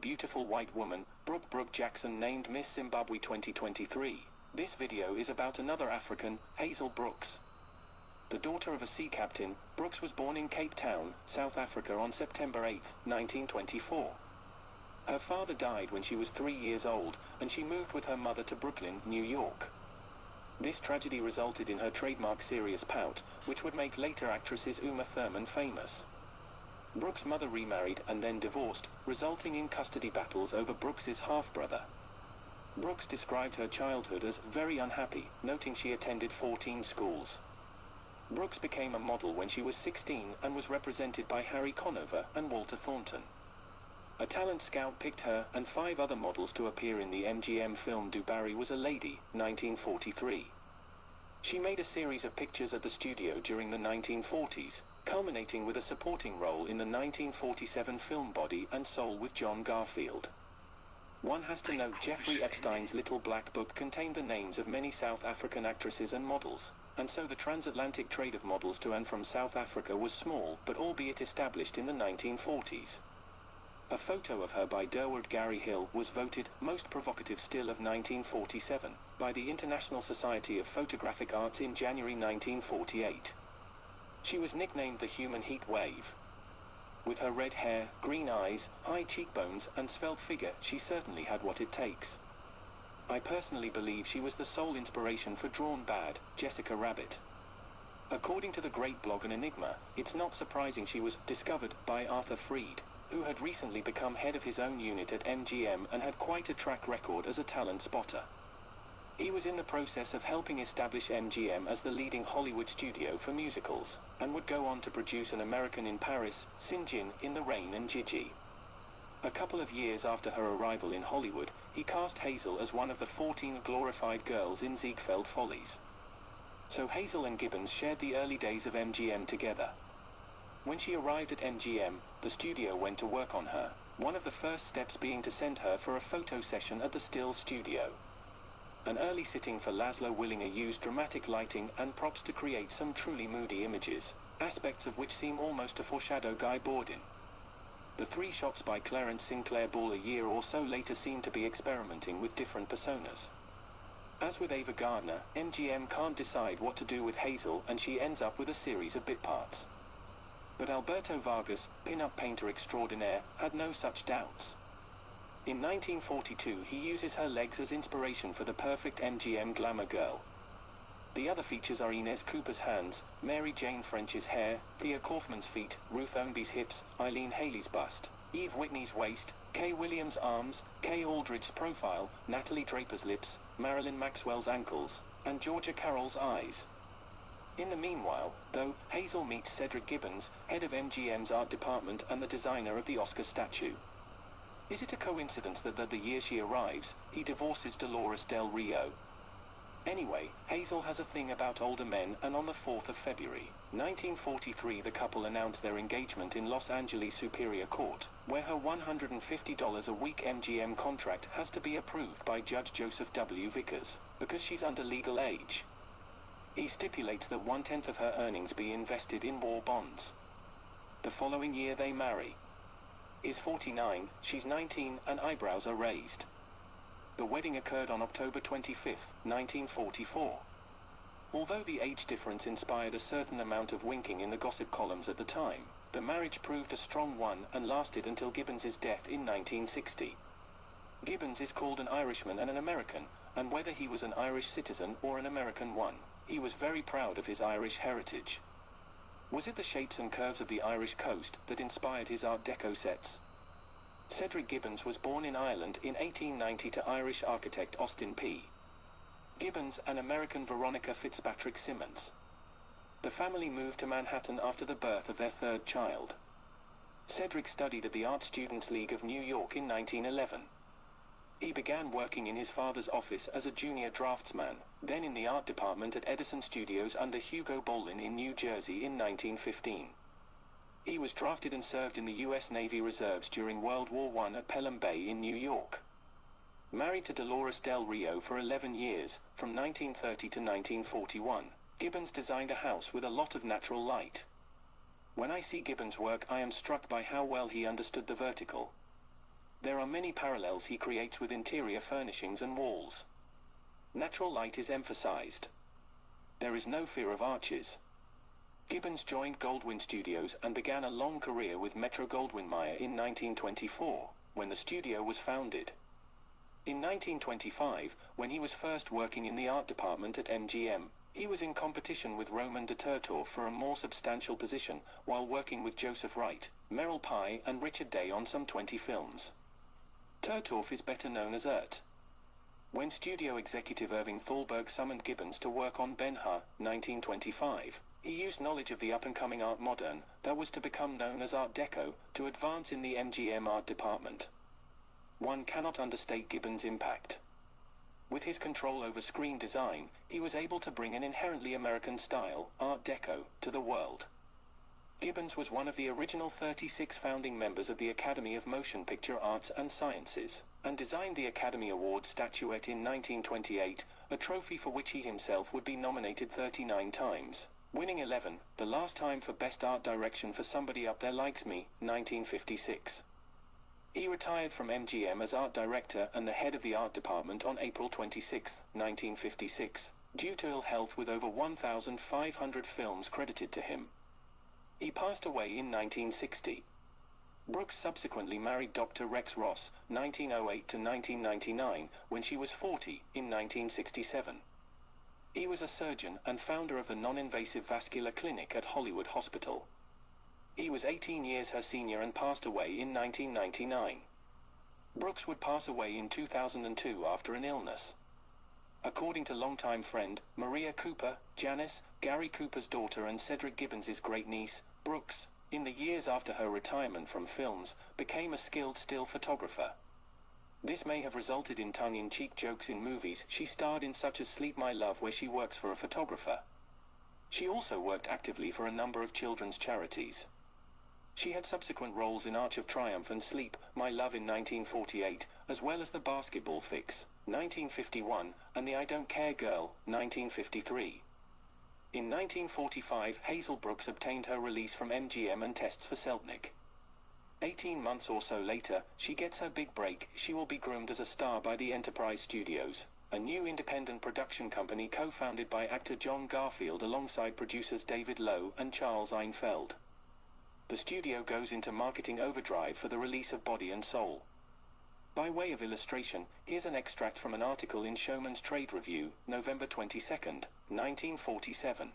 beautiful white woman, Brooke Jackson, named Miss Zimbabwe 2023. This video is about another African, Hazel Brooks. The daughter of a sea captain, Brooks was born in Cape Town, South Africa on September 8, 1924. Her father died when she was 3 years old, and she moved with her mother to Brooklyn, New York. This tragedy resulted in her trademark serious pout, which would make later actresses Uma Thurman famous. Brooks' mother remarried and then divorced, resulting in custody battles over Brooks's half-brother. Brooks described her childhood as very unhappy, noting she attended 14 schools. Brooks became a model when she was 16 and was represented by Harry Conover and Walter Thornton. A talent scout picked her and 5 other models to appear in the MGM film Du Barry Was a Lady, 1943. She made a series of pictures at the studio during the 1940s, culminating with a supporting role in the 1947 film Body and Soul with John Garfield. One has to note Jeffrey Epstein's Little Black Book contained the names of many South African actresses and models, and so the transatlantic trade of models to and from South Africa was small but albeit established in the 1940s. A photo of her by Durward Gary Hill was voted Most Provocative Still of 1947 by the International Society of Photographic Arts in January 1948. She was nicknamed the Human Heat Wave. With her red hair, green eyes, high cheekbones, and svelte figure, she certainly had what it takes. I personally believe she was the sole inspiration for Drawn Bad, Jessica Rabbit. According to the great blog and Enigma, it's not surprising she was discovered by Arthur Freed, who had recently become head of his own unit at MGM and had quite a track record as a talent spotter. He was in the process of helping establish MGM as the leading Hollywood studio for musicals, and would go on to produce An American in Paris, St. In the Rain and Gigi. A couple of years after her arrival in Hollywood, he cast Hazel as one of the 14 glorified girls in Ziegfeld Follies. So Hazel and Gibbons shared the early days of MGM together. When she arrived at MGM, the studio went to work on her, one of the first steps being to send her for a photo session at the Still Studio. An early sitting for Laszlo Willinger used dramatic lighting and props to create some truly moody images, aspects of which seem almost to foreshadow Guy Bordin. The 3 shots by Clarence Sinclair Ball a year or so later seem to be experimenting with different personas. As with Ava Gardner, MGM can't decide what to do with Hazel and she ends up with a series of bit parts. But Alberto Vargas, pin-up painter extraordinaire, had no such doubts. In 1942 he uses her legs as inspiration for the perfect MGM glamour girl. The other features are Inez Cooper's hands, Mary Jane French's hair, Thea Kaufman's feet, Ruth Ownby's hips, Eileen Haley's bust, Eve Whitney's waist, Kay Williams' arms, Kay Aldridge's profile, Natalie Draper's lips, Marilyn Maxwell's ankles, and Georgia Carroll's eyes. In the meanwhile, though, Hazel meets Cedric Gibbons, head of MGM's art department and the designer of the Oscar statue. Is it a coincidence that the year she arrives, he divorces Dolores Del Rio? Anyway, Hazel has a thing about older men, and on the 4th of February, 1943 the couple announced their engagement in Los Angeles Superior Court, where her $150 a week MGM contract has to be approved by Judge Joseph W. Vickers, because she's under legal age. He stipulates that 1/10 of her earnings be invested in war bonds. The following year they marry. He's 49, she's 19, and eyebrows are raised. The wedding occurred on October 25, 1944. Although the age difference inspired a certain amount of winking in the gossip columns at the time, the marriage proved a strong one and lasted until Gibbons's death in 1960. Gibbons is called an Irishman and an American, and whether he was an Irish citizen or an American one, he was very proud of his Irish heritage. Was it the shapes and curves of the Irish coast that inspired his Art Deco sets? Cedric Gibbons was born in Ireland in 1890 to Irish architect Austin P. Gibbons and American Veronica Fitzpatrick Simmons. The family moved to Manhattan after the birth of their 3rd child. Cedric studied at the Art Students League of New York in 1911. He began working in his father's office as a junior draftsman, then in the art department at Edison Studios under Hugo Bolin in New Jersey in 1915. He was drafted and served in the U.S. Navy Reserves during World War I at Pelham Bay in New York. Married to Dolores Del Rio for 11 years, from 1930 to 1941, Gibbons designed a house with a lot of natural light. When I see Gibbons' work, I am struck by how well he understood the vertical. There are many parallels he creates with interior furnishings and walls. Natural light is emphasized. There is no fear of arches. Gibbons joined Goldwyn Studios and began a long career with Metro-Goldwyn-Mayer in 1924, when the studio was founded. In 1925, when he was first working in the art department at MGM, he was in competition with Roman de Turturre for a more substantial position, while working with Joseph Wright, Merrill Pye and Richard Day on some 20 films. Turturre is better known as Art. When studio executive Irving Thalberg summoned Gibbons to work on Ben-Hur, 1925, he used knowledge of the up-and-coming art moderne, that was to become known as Art Deco, to advance in the MGM art department. One cannot understate Gibbons' impact. With his control over screen design, he was able to bring an inherently American style, Art Deco, to the world. Gibbons was one of the original 36 founding members of the Academy of Motion Picture Arts and Sciences, and designed the Academy Award statuette in 1928, a trophy for which he himself would be nominated 39 times, winning 11, the last time for Best Art Direction for Somebody Up There Likes Me, 1956. He retired from MGM as art director and the head of the art department on April 26, 1956, due to ill health with over 1,500 films credited to him. He passed away in 1960. Brooks subsequently married Dr. Rex Ross, 1908 to 1999, when she was 40, in 1967. He was a surgeon and founder of the non-invasive vascular clinic at Hollywood Hospital. He was 18 years her senior and passed away in 1999. Brooks would pass away in 2002 after an illness. According to longtime friend, Maria Cooper, Janice, Gary Cooper's daughter and Cedric Gibbons' great-niece, Brooks, in the years after her retirement from films, became a skilled still photographer. This may have resulted in tongue-in-cheek jokes in movies she starred in, such as Sleep My Love, where she works for a photographer. She also worked actively for a number of children's charities. She had subsequent roles in Arch of Triumph and Sleep My Love in 1948, as well as The Basketball Fix, 1951, and The I Don't Care Girl, 1953. In 1945, Hazel Brooks obtained her release from MGM and tests for Selznick. 18 months or so later, she gets her big break. She will be groomed as a star by the Enterprise Studios, a new independent production company co-founded by actor John Garfield alongside producers David Lowe and Charles Einfeld. The studio goes into marketing overdrive for the release of Body and Soul. By way of illustration, here's an extract from an article in Showman's Trade Review, November 22, 1947.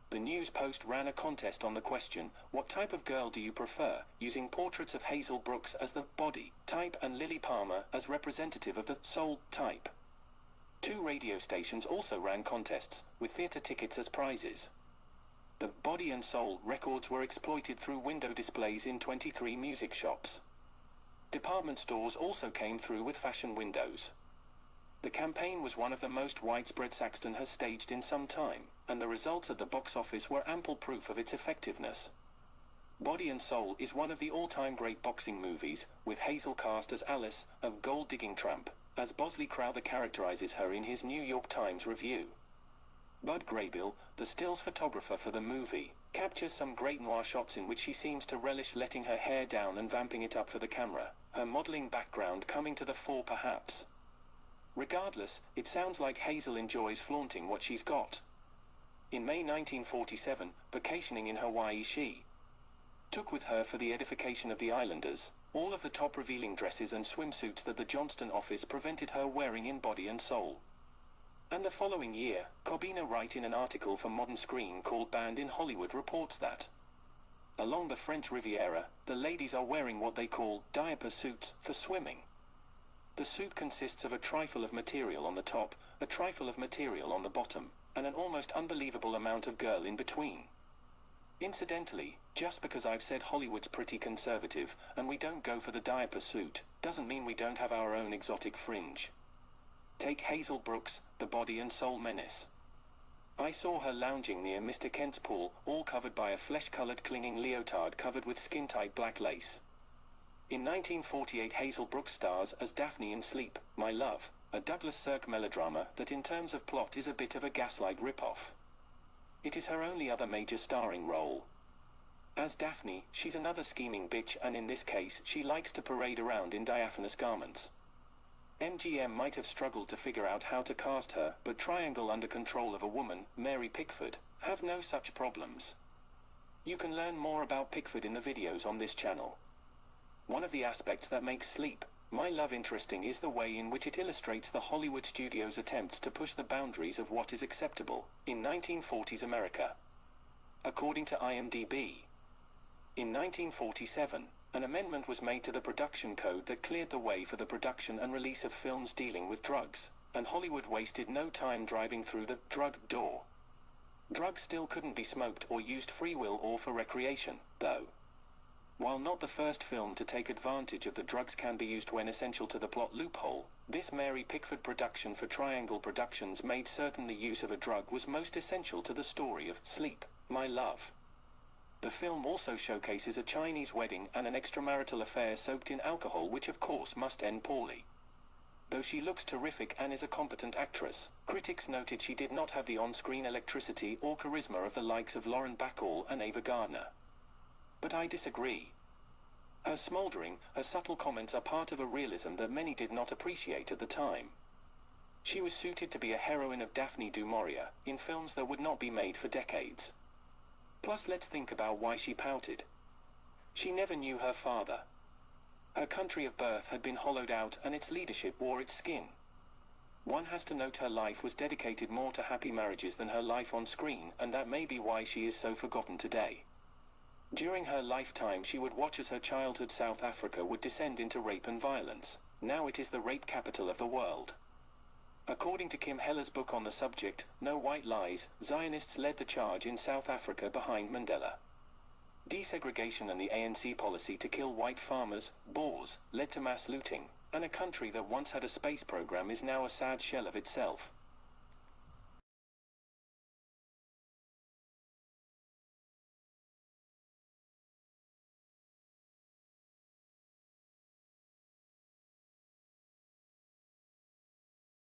The News Post ran a contest on the question, "What type of girl do you prefer?" using portraits of Hazel Brooks as the body type and Lily Palmer as representative of the soul type. 2 radio stations also ran contests, with theater tickets as prizes. The Body and Soul records were exploited through window displays in 23 music shops. Department stores also came through with fashion windows. The campaign was one of the most widespread Saxton has staged in some time, and the results at the box office were ample proof of its effectiveness. Body and Soul is one of the all-time great boxing movies, with Hazel cast as Alice, of Gold Digging Tramp, as Bosley Crowther characterizes her in his New York Times review. Bud Graybill, the stills photographer for the movie, captures some great noir shots in which she seems to relish letting her hair down and vamping it up for the camera, her modeling background coming to the fore perhaps. Regardless, it sounds like Hazel enjoys flaunting what she's got. In May 1947, vacationing in Hawaii, she took with her for the edification of the islanders all of the top revealing dresses and swimsuits that the Johnston office prevented her wearing in Body and Soul. And the following year, Corbina Wright, in an article for Modern Screen called Banned in Hollywood, reports that along the French Riviera, the ladies are wearing what they call diaper suits for swimming. The suit consists of a trifle of material on the top, a trifle of material on the bottom, and an almost unbelievable amount of girl in between. Incidentally, just because I've said Hollywood's pretty conservative, and we don't go for the diaper suit, doesn't mean we don't have our own exotic fringe. Take Hazel Brooks, the Body and Soul menace. I saw her lounging near Mr. Kent's pool, all covered by a flesh-colored clinging leotard covered with skin-tight black lace. In 1948, Hazel Brooks stars as Daphne in Sleep My Love, a Douglas Sirk melodrama that in terms of plot is a bit of a Gaslight ripoff. It is her only other major starring role. As Daphne, she's another scheming bitch, and in this case, she likes to parade around in diaphanous garments. MGM might have struggled to figure out how to cast her, but Triangle, under control of a woman, Mary Pickford, have no such problems. You can learn more about Pickford in the videos on this channel. One of the aspects that makes Sleep, My Love interesting is the way in which it illustrates the Hollywood studio's attempts to push the boundaries of what is acceptable in 1940s America. According to IMDb, in 1947, an amendment was made to the production code that cleared the way for the production and release of films dealing with drugs, and Hollywood wasted no time driving through the drug door. Drugs still couldn't be smoked or used free will or for recreation, though. While not the first film to take advantage of the drugs can be used when essential to the plot loophole, this Mary Pickford production for Triangle Productions made certain the use of a drug was most essential to the story of Sleep, My Love. The film also showcases a Chinese wedding and an extramarital affair soaked in alcohol, which of course must end poorly. Though she looks terrific and is a competent actress, critics noted she did not have the on-screen electricity or charisma of the likes of Lauren Bacall and Ava Gardner. But I disagree. Her smoldering, her subtle comments are part of a realism that many did not appreciate at the time. She was suited to be a heroine of Daphne du Maurier, in films that would not be made for decades. Plus, let's think about why she pouted. She never knew her father. Her country of birth had been hollowed out and its leadership wore its skin. One has to note her life was dedicated more to happy marriages than her life on screen, and that may be why she is so forgotten today. During her lifetime, she would watch as her childhood South Africa would descend into rape and violence. Now it is the rape capital of the world. According to Kim Heller's book on the subject, No White Lies, Zionists led the charge in South Africa behind Mandela. Desegregation and the ANC policy to kill white farmers, Boers, led to mass looting, and a country that once had a space program is now a sad shell of itself.